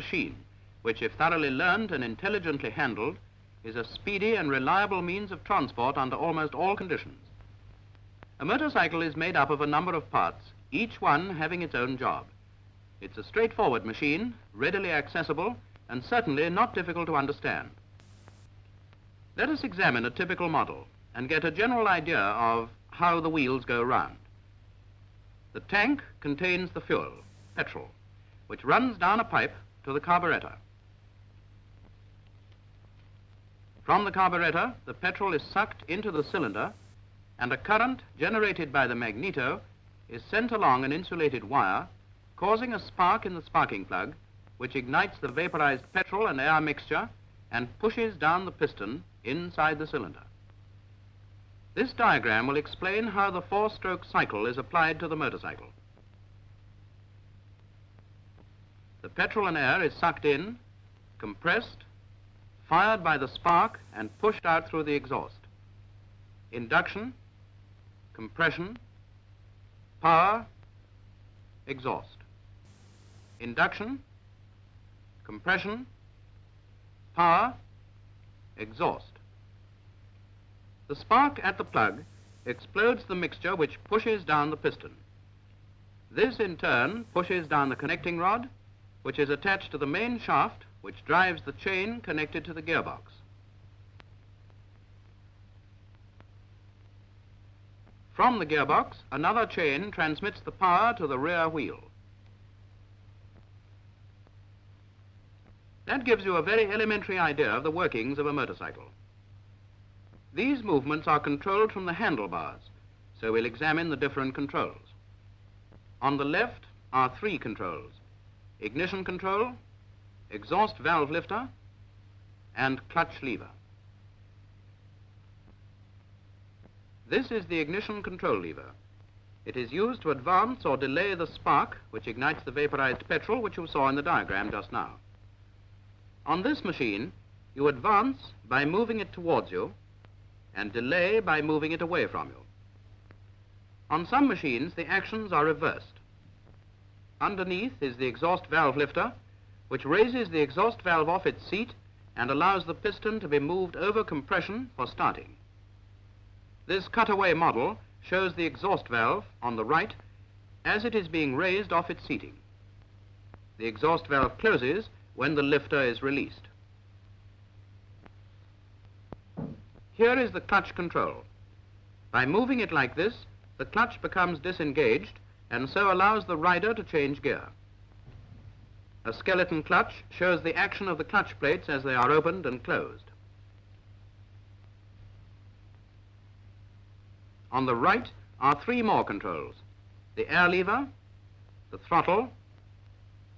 machine, which, if thoroughly learned and intelligently handled, is a speedy and reliable means of transport under almost all conditions. A motorcycle is made up of a number of parts, each one having its own job. It's a straightforward machine, readily accessible, and certainly not difficult to understand. Let us examine a typical model and get a general idea of how the wheels go round. The tank contains the fuel, petrol, which runs down a pipe to the carburetor. From the carburetor, the petrol is sucked into the cylinder, and a current generated by the magneto is sent along an insulated wire, causing a spark in the sparking plug, which ignites the vaporized petrol and air mixture and pushes down the piston inside the cylinder. This diagram will explain how the four-stroke cycle is applied to the motorcycle. The petrol and air is sucked in, compressed, fired by the spark and pushed out through the exhaust. Induction, compression, power, exhaust. Induction, compression, power, exhaust. The spark at the plug explodes the mixture which pushes down the piston. This in turn pushes down the connecting rod, which is attached to the main shaft which drives the chain connected to the gearbox. From the gearbox, another chain transmits the power to the rear wheel. That gives you a very elementary idea of the workings of a motorcycle. These movements are controlled from the handlebars, so we'll examine the different controls. On the left are three controls: ignition control, exhaust valve lifter, and clutch lever. This is the ignition control lever. It is used to advance or delay the spark which ignites the vaporized petrol, which you saw in the diagram just now. On this machine, you advance by moving it towards you and delay by moving it away from you. On some machines, the actions are reversed. Underneath is the exhaust valve lifter, which raises the exhaust valve off its seat and allows the piston to be moved over compression for starting. This cutaway model shows the exhaust valve on the right as it is being raised off its seating. The exhaust valve closes when the lifter is released. Here is the clutch control. By moving it like this, the clutch becomes disengaged and so allows the rider to change gear. A skeleton clutch shows the action of the clutch plates as they are opened and closed. On the right are three more controls: the air lever, the throttle,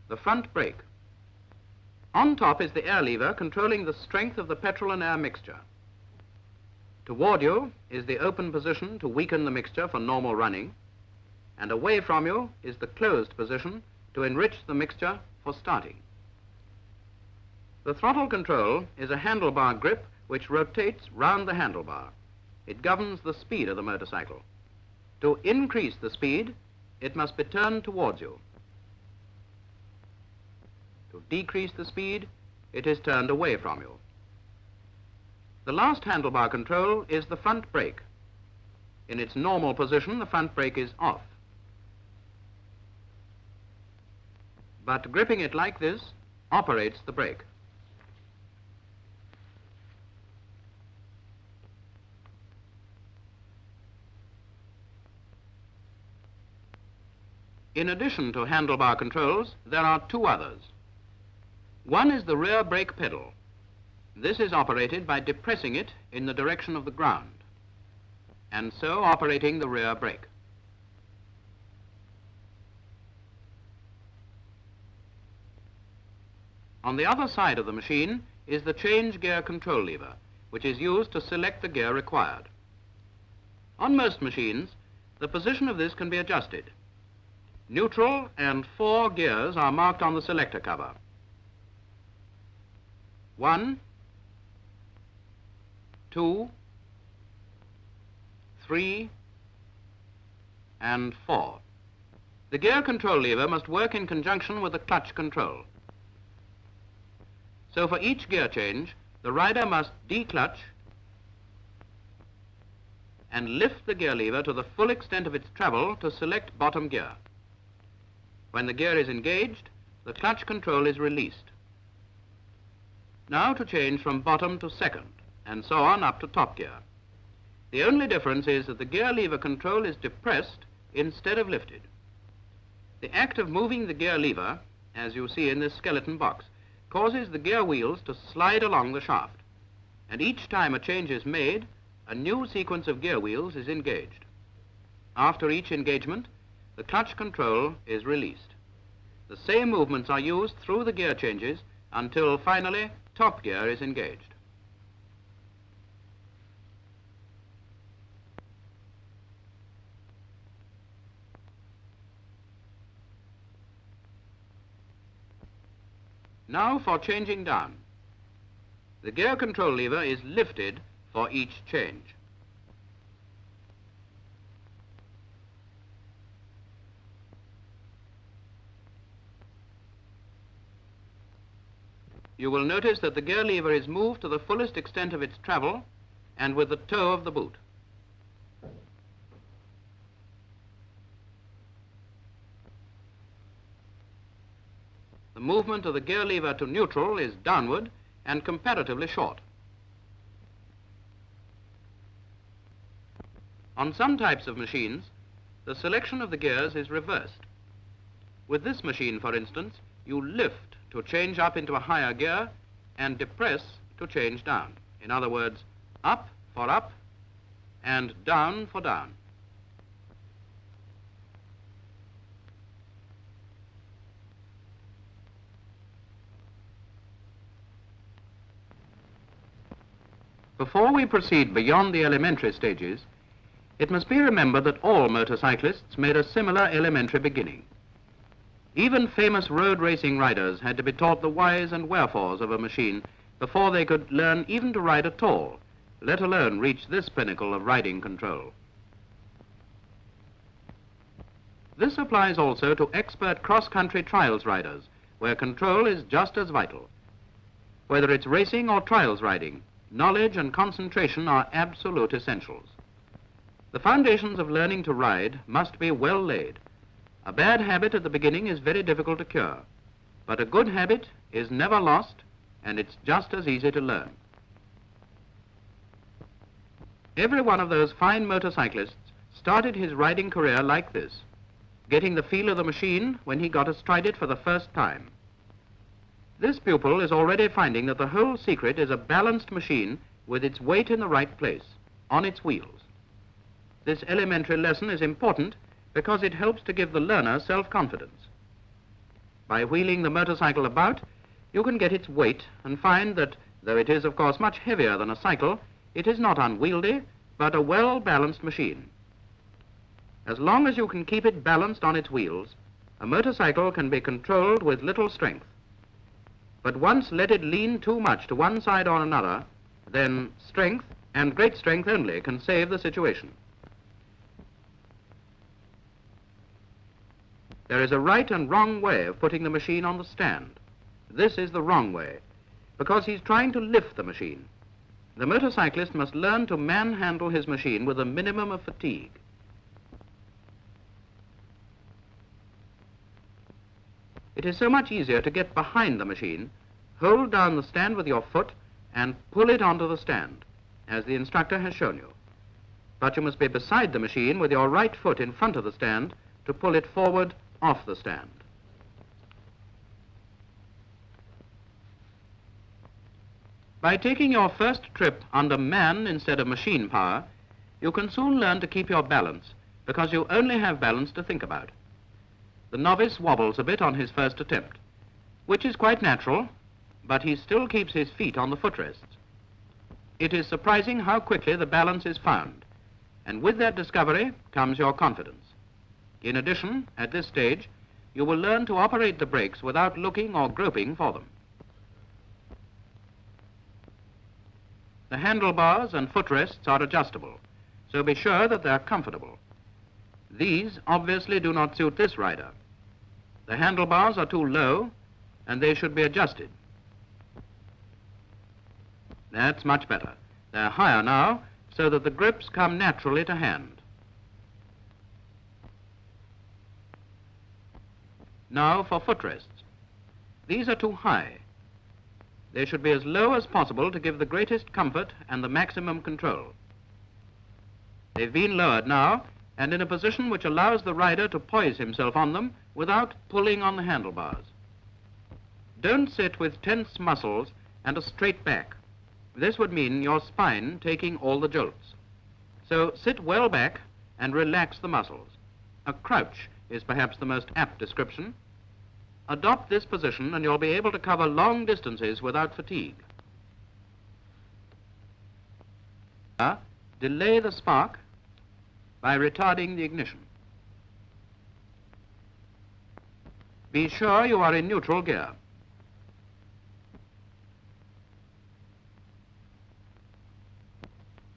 the front brake. On top is the air lever controlling the strength of the petrol and air mixture. Toward you is the open position to weaken the mixture for normal running, and away from you is the closed position to enrich the mixture for starting. The throttle control is a handlebar grip which rotates round the handlebar. It governs the speed of the motorcycle. To increase the speed, it must be turned towards you. To decrease the speed, it is turned away from you. The last handlebar control is the front brake. In its normal position, the front brake is off. But gripping it like this operates the brake. In addition to handlebar controls, there are two others. One is the rear brake pedal. This is operated by depressing it in the direction of the ground, and so operating the rear brake. On the other side of the machine is the change gear control lever, which is used to select the gear required. On most machines, the position of this can be adjusted. Neutral and 4 gears are marked on the selector cover. 1, 2, 3, and 4. The gear control lever must work in conjunction with the clutch control. So for each gear change, the rider must declutch and lift the gear lever to the full extent of its travel to select bottom gear. When the gear is engaged, the clutch control is released. Now to change from bottom to second, and so on up to top gear. The only difference is that the gear lever control is depressed instead of lifted. The act of moving the gear lever, as you see in this skeleton box, causes the gear wheels to slide along the shaft, and each time a change is made, a new sequence of gear wheels is engaged. After each engagement, the clutch control is released. The same movements are used through the gear changes until finally top gear is engaged. Now for changing down. The gear control lever is lifted for each change. You will notice that the gear lever is moved to the fullest extent of its travel and with the toe of the boot. The movement of the gear lever to neutral is downward and comparatively short. On some types of machines, the selection of the gears is reversed. With this machine, for instance, you lift to change up into a higher gear and depress to change down. In other words, up for up and down for down. Before we proceed beyond the elementary stages, it must be remembered that all motorcyclists made a similar elementary beginning. Even famous road racing riders had to be taught the whys and wherefores of a machine before they could learn even to ride at all, let alone reach this pinnacle of riding control. This applies also to expert cross-country trials riders, where control is just as vital. Whether it's racing or trials riding, knowledge and concentration are absolute essentials. The foundations of learning to ride must be well laid. A bad habit at the beginning is very difficult to cure, but a good habit is never lost, and it's just as easy to learn. Every one of those fine motorcyclists started his riding career like this, getting the feel of the machine when he got astride it for the first time. This pupil is already finding that the whole secret is a balanced machine with its weight in the right place, on its wheels. This elementary lesson is important because it helps to give the learner self-confidence. By wheeling the motorcycle about, you can get its weight and find that, though it is of course much heavier than a cycle, it is not unwieldy, but a well-balanced machine. As long as you can keep it balanced on its wheels, a motorcycle can be controlled with little strength. But once let it lean too much to one side or another, then strength, and great strength only, can save the situation. There is a right and wrong way of putting the machine on the stand. This is the wrong way, because he's trying to lift the machine. The motorcyclist must learn to manhandle his machine with a minimum of fatigue. It is so much easier to get behind the machine, hold down the stand with your foot, and pull it onto the stand, as the instructor has shown you. But you must be beside the machine with your right foot in front of the stand to pull it forward off the stand. By taking your first trip under man instead of machine power, you can soon learn to keep your balance, because you only have balance to think about. The novice wobbles a bit on his first attempt, which is quite natural, but he still keeps his feet on the footrests. It is surprising how quickly the balance is found, and with that discovery comes your confidence. In addition, at this stage, you will learn to operate the brakes without looking or groping for them. The handlebars and footrests are adjustable, so be sure that they're comfortable. These obviously do not suit this rider. The handlebars are too low, and they should be adjusted. That's much better. They're higher now, so that the grips come naturally to hand. Now for footrests. These are too high. They should be as low as possible to give the greatest comfort and the maximum control. They've been lowered now, and in a position which allows the rider to poise himself on them without pulling on the handlebars. Don't sit with tense muscles and a straight back. This would mean your spine taking all the jolts. So sit well back and relax the muscles. A crouch is perhaps the most apt description. Adopt this position and you'll be able to cover long distances without fatigue. Delay the spark by retarding the ignition. Be sure you are in neutral gear.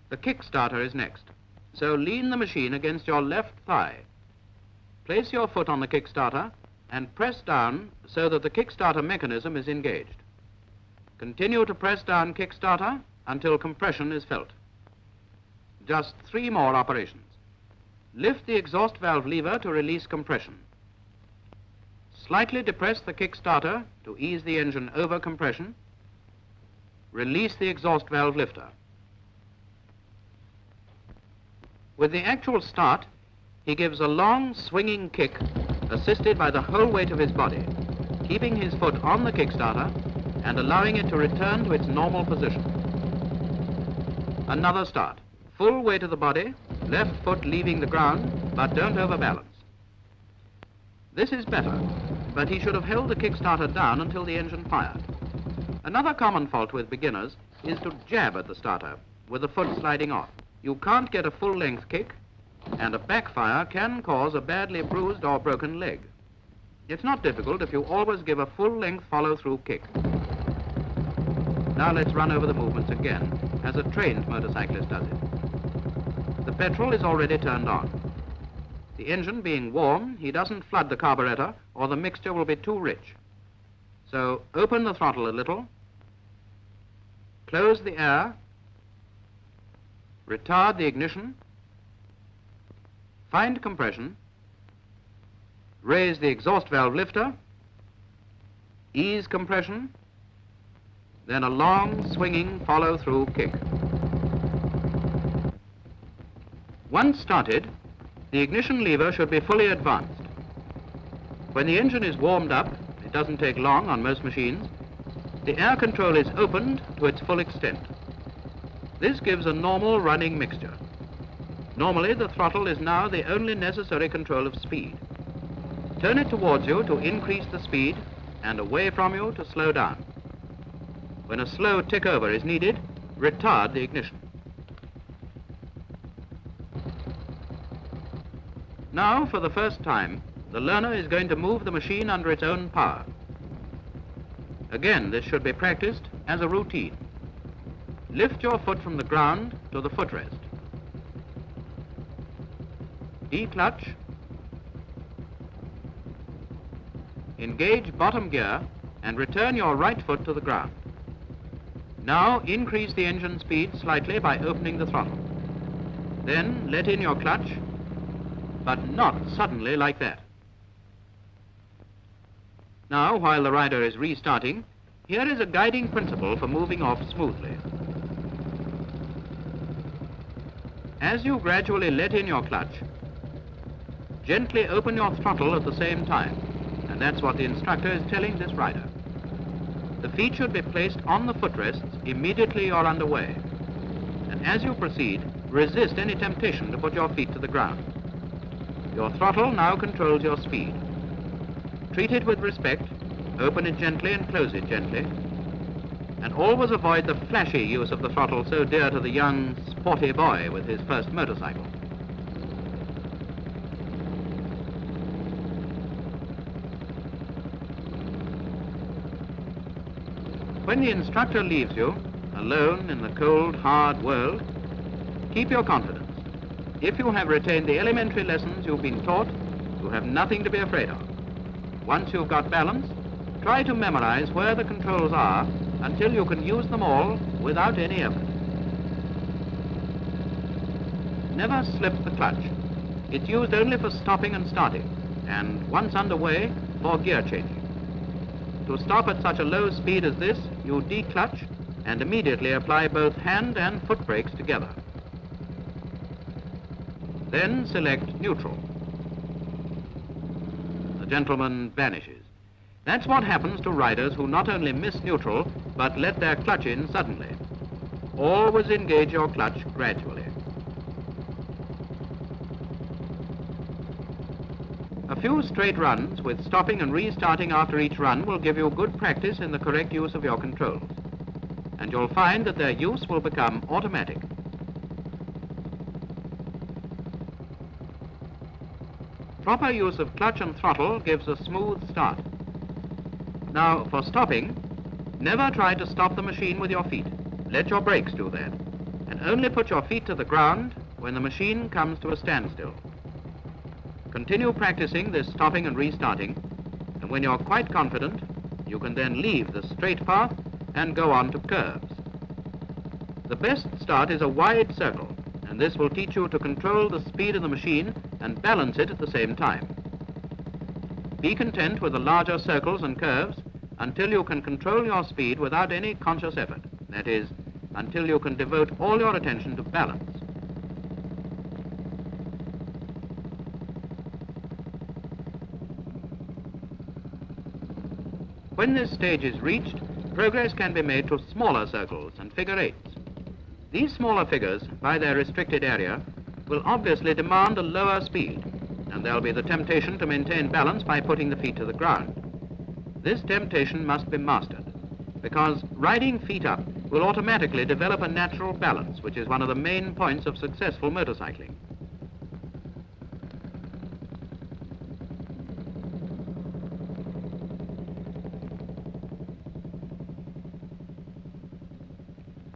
The kickstarter is next, so lean the machine against your left thigh. Place your foot on the kickstarter and press down so that the kickstarter mechanism is engaged. Continue to press down kickstarter until compression is felt. Just 3 more operations. Lift the exhaust valve lever to release compression. Slightly depress the kickstarter to ease the engine over compression. Release the exhaust valve lifter. With the actual start, he gives a long swinging kick assisted by the whole weight of his body, keeping his foot on the kickstarter and allowing it to return to its normal position. Another start. Full weight of the body, left foot leaving the ground, but don't overbalance. This is better, but he should have held the kickstarter down until the engine fired. Another common fault with beginners is to jab at the starter with the foot sliding off. You can't get a full-length kick, and a backfire can cause a badly bruised or broken leg. It's not difficult if you always give a full-length follow-through kick. Now let's run over the movements again, as a trained motorcyclist does it. The petrol is already turned on. The engine being warm, he doesn't flood the carburetor or the mixture will be too rich. So open the throttle a little, close the air, retard the ignition, find compression, raise the exhaust valve lifter, ease compression, then a long swinging follow-through kick. Once started, the ignition lever should be fully advanced. When the engine is warmed up, it doesn't take long on most machines, the air control is opened to its full extent. This gives a normal running mixture. Normally, the throttle is now the only necessary control of speed. Turn it towards you to increase the speed and away from you to slow down. When a slow tick over is needed, retard the ignition. Now, for the first time, the learner is going to move the machine under its own power. Again, this should be practiced as a routine. Lift your foot from the ground to the footrest. D-clutch. Engage bottom gear and return your right foot to the ground. Now increase the engine speed slightly by opening the throttle. Then let in your clutch, but not suddenly like that. Now, while the rider is restarting, here is a guiding principle for moving off smoothly. As you gradually let in your clutch, gently open your throttle at the same time, and that's what the instructor is telling this rider. The feet should be placed on the footrests immediately you're underway, and as you proceed, resist any temptation to put your feet to the ground. Your throttle now controls your speed. Treat it with respect, open it gently and close it gently, and always avoid the flashy use of the throttle so dear to the young, sporty boy with his first motorcycle. When the instructor leaves you, alone in the cold, hard world, keep your confidence. If you have retained the elementary lessons you've been taught, you have nothing to be afraid of. Once you've got balance, try to memorize where the controls are until you can use them all without any effort. Never slip the clutch. It's used only for stopping and starting, and once underway, for gear changing. To stop at such a low speed as this, you declutch and immediately apply both hand and foot brakes together. Then select neutral. The gentleman vanishes. That's what happens to riders who not only miss neutral, but let their clutch in suddenly. Always engage your clutch gradually. A few straight runs with stopping and restarting after each run will give you good practice in the correct use of your controls, and you'll find that their use will become automatic. Proper use of clutch and throttle gives a smooth start. Now, for stopping, never try to stop the machine with your feet. Let your brakes do that, and only put your feet to the ground when the machine comes to a standstill. Continue practicing this stopping and restarting, and when you're quite confident, you can then leave the straight path and go on to curves. The best start is a wide circle, and this will teach you to control the speed of the machine and balance it at the same time. Be content with the larger circles and curves until you can control your speed without any conscious effort. That is, until you can devote all your attention to balance. When this stage is reached, progress can be made to smaller circles and figure eights. These smaller figures, by their restricted area, will obviously demand a lower speed, and there'll be the temptation to maintain balance by putting the feet to the ground. This temptation must be mastered, because riding feet up will automatically develop a natural balance, which is one of the main points of successful motorcycling.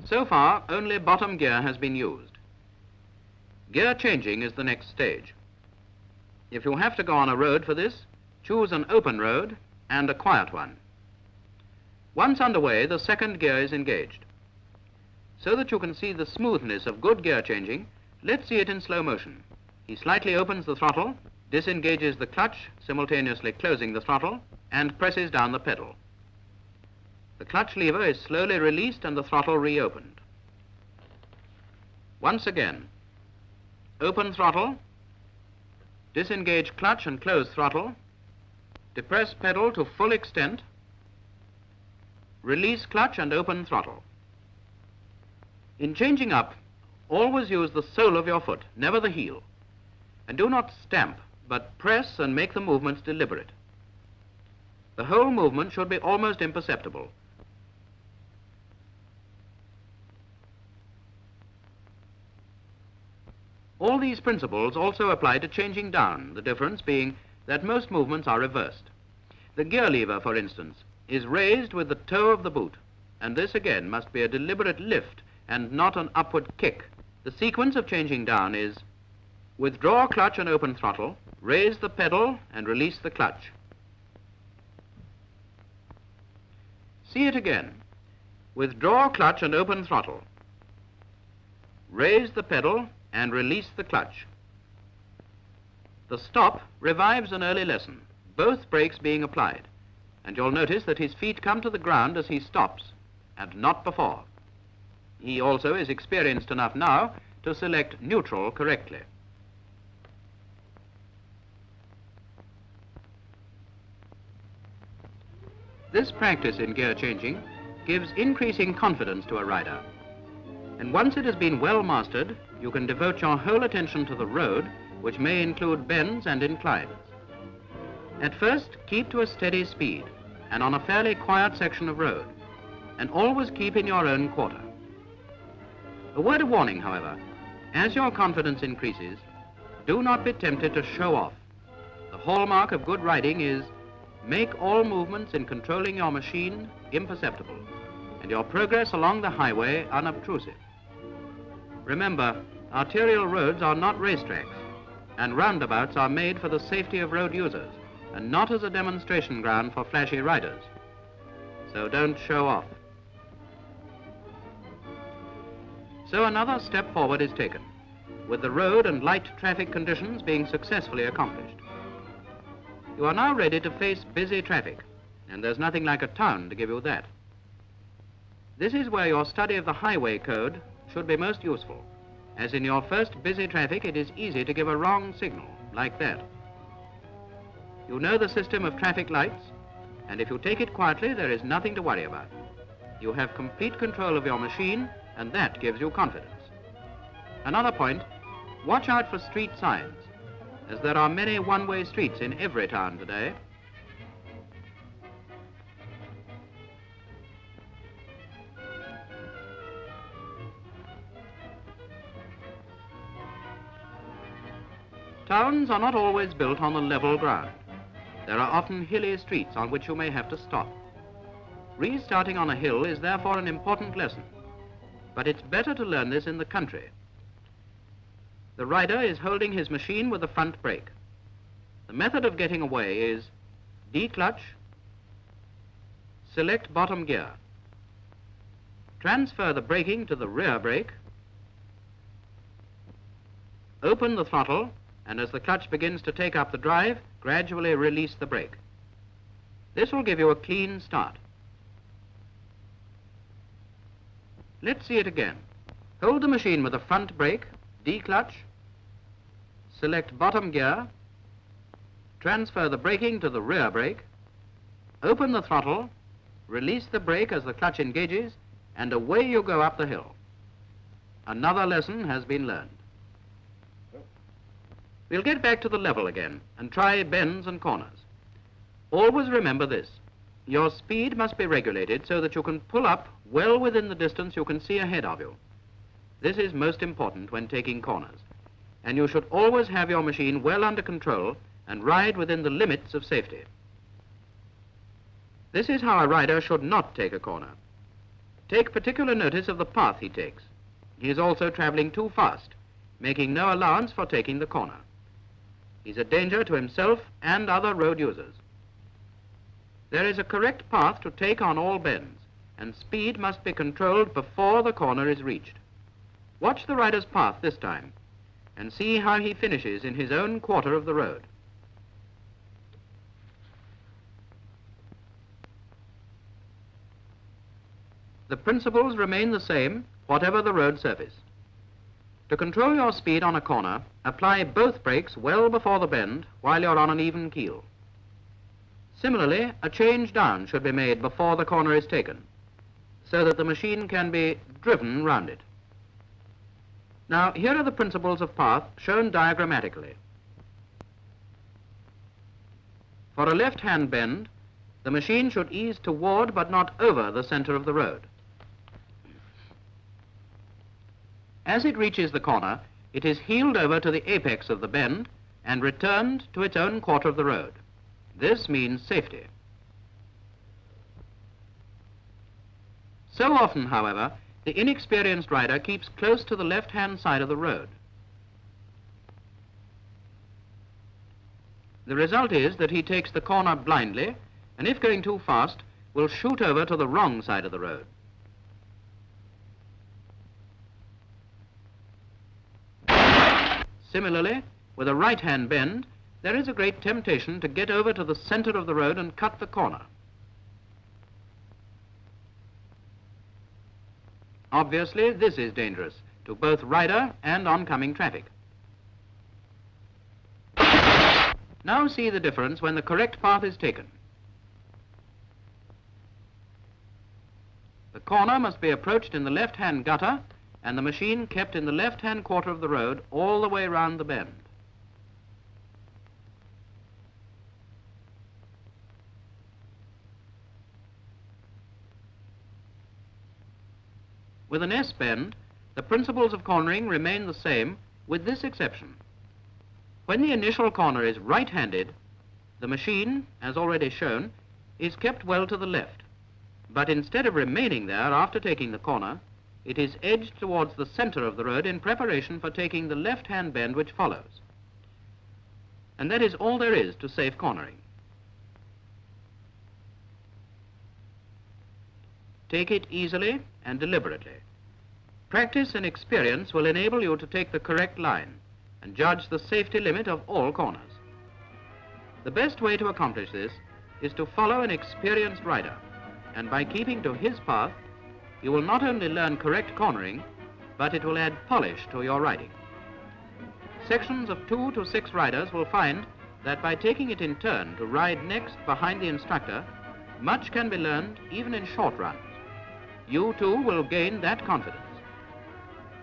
So far, only bottom gear has been used. Gear changing is the next stage. If you have to go on a road for this, choose an open road and a quiet one. Once underway, the second gear is engaged. So that you can see the smoothness of good gear changing, let's see it in slow motion. He slightly opens the throttle, disengages the clutch, simultaneously closing the throttle, and presses down the pedal. The clutch lever is slowly released and the throttle reopened. Once again, open throttle, disengage clutch and close throttle, depress pedal to full extent, release clutch and open throttle. In changing up, always use the sole of your foot, never the heel, and do not stamp, but press and make the movements deliberate. The whole movement should be almost imperceptible. All these principles also apply to changing down, the difference being that most movements are reversed. The gear lever, for instance, is raised with the toe of the boot, and this again must be a deliberate lift and not an upward kick. The sequence of changing down is withdraw clutch and open throttle, raise the pedal and release the clutch. See it again. Withdraw clutch and open throttle, raise the pedal and release the clutch. The stop revives an early lesson, both brakes being applied, and you'll notice that his feet come to the ground as he stops, and not before. He also is experienced enough now to select neutral correctly. This practice in gear changing gives increasing confidence to a rider, and once it has been well mastered, you can devote your whole attention to the road, which may include bends and inclines. At first, keep to a steady speed and on a fairly quiet section of road, and always keep in your own quarter. A word of warning, however, as your confidence increases, do not be tempted to show off. The hallmark of good riding is make all movements in controlling your machine imperceptible, and your progress along the highway unobtrusive. Remember, arterial roads are not racetracks, and roundabouts are made for the safety of road users, and not as a demonstration ground for flashy riders. So don't show off. So another step forward is taken, with the road and light traffic conditions being successfully accomplished. You are now ready to face busy traffic, and there's nothing like a town to give you that. This is where your study of the highway code should be most useful, as in your first busy traffic it is easy to give a wrong signal, like that. You know the system of traffic lights, and if you take it quietly, there is nothing to worry about. You have complete control of your machine, and that gives you confidence. Another point, watch out for street signs, as there are many one-way streets in every town today. Towns are not always built on the level ground. There are often hilly streets on which you may have to stop. Restarting on a hill is therefore an important lesson, but it's better to learn this in the country. The rider is holding his machine with the front brake. The method of getting away is declutch, select bottom gear, transfer the braking to the rear brake, open the throttle, and as the clutch begins to take up the drive, gradually release the brake. This will give you a clean start. Let's see it again. Hold the machine with the front brake, declutch, select bottom gear, transfer the braking to the rear brake, open the throttle, release the brake as the clutch engages, and away you go up the hill. Another lesson has been learned. We'll get back to the level again and try bends and corners. Always remember this. Your speed must be regulated so that you can pull up well within the distance you can see ahead of you. This is most important when taking corners, and you should always have your machine well under control and ride within the limits of safety. This is how a rider should not take a corner. Take particular notice of the path he takes. He is also traveling too fast, making no allowance for taking the corner. He's a danger to himself and other road users. There is a correct path to take on all bends, and speed must be controlled before the corner is reached. Watch the rider's path this time, and see how he finishes in his own quarter of the road. The principles remain the same, whatever the road surface. To control your speed on a corner, apply both brakes well before the bend while you're on an even keel. Similarly, a change down should be made before the corner is taken, so that the machine can be driven round it. Now, here are the principles of path shown diagrammatically. For a left-hand bend, the machine should ease toward but not over the center of the road. As it reaches the corner, it is heeled over to the apex of the bend and returned to its own quarter of the road. This means safety. So often, however, the inexperienced rider keeps close to the left-hand side of the road. The result is that he takes the corner blindly, and if going too fast, will shoot over to the wrong side of the road. Similarly, with a right-hand bend, there is a great temptation to get over to the center of the road and cut the corner. Obviously, this is dangerous to both rider and oncoming traffic. Now see the difference when the correct path is taken. The corner must be approached in the left-hand gutter and the machine kept in the left-hand quarter of the road all the way round the bend. With an S-bend, the principles of cornering remain the same, with this exception. When the initial corner is right-handed, the machine, as already shown, is kept well to the left. But instead of remaining there after taking the corner, it is edged towards the center of the road in preparation for taking the left-hand bend which follows. And that is all there is to safe cornering. Take it easily and deliberately. Practice and experience will enable you to take the correct line and judge the safety limit of all corners. The best way to accomplish this is to follow an experienced rider, and by keeping to his path, you will not only learn correct cornering, but it will add polish to your riding. Sections of 2 to 6 riders will find that by taking it in turn to ride next behind the instructor, much can be learned even in short runs. You too will gain that confidence.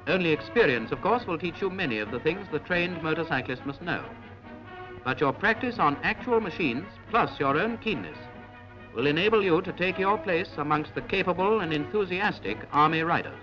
Only experience, of course, will teach you many of the things the trained motorcyclist must know. But your practice on actual machines, plus your own keenness, will enable you to take your place amongst the capable and enthusiastic Army riders.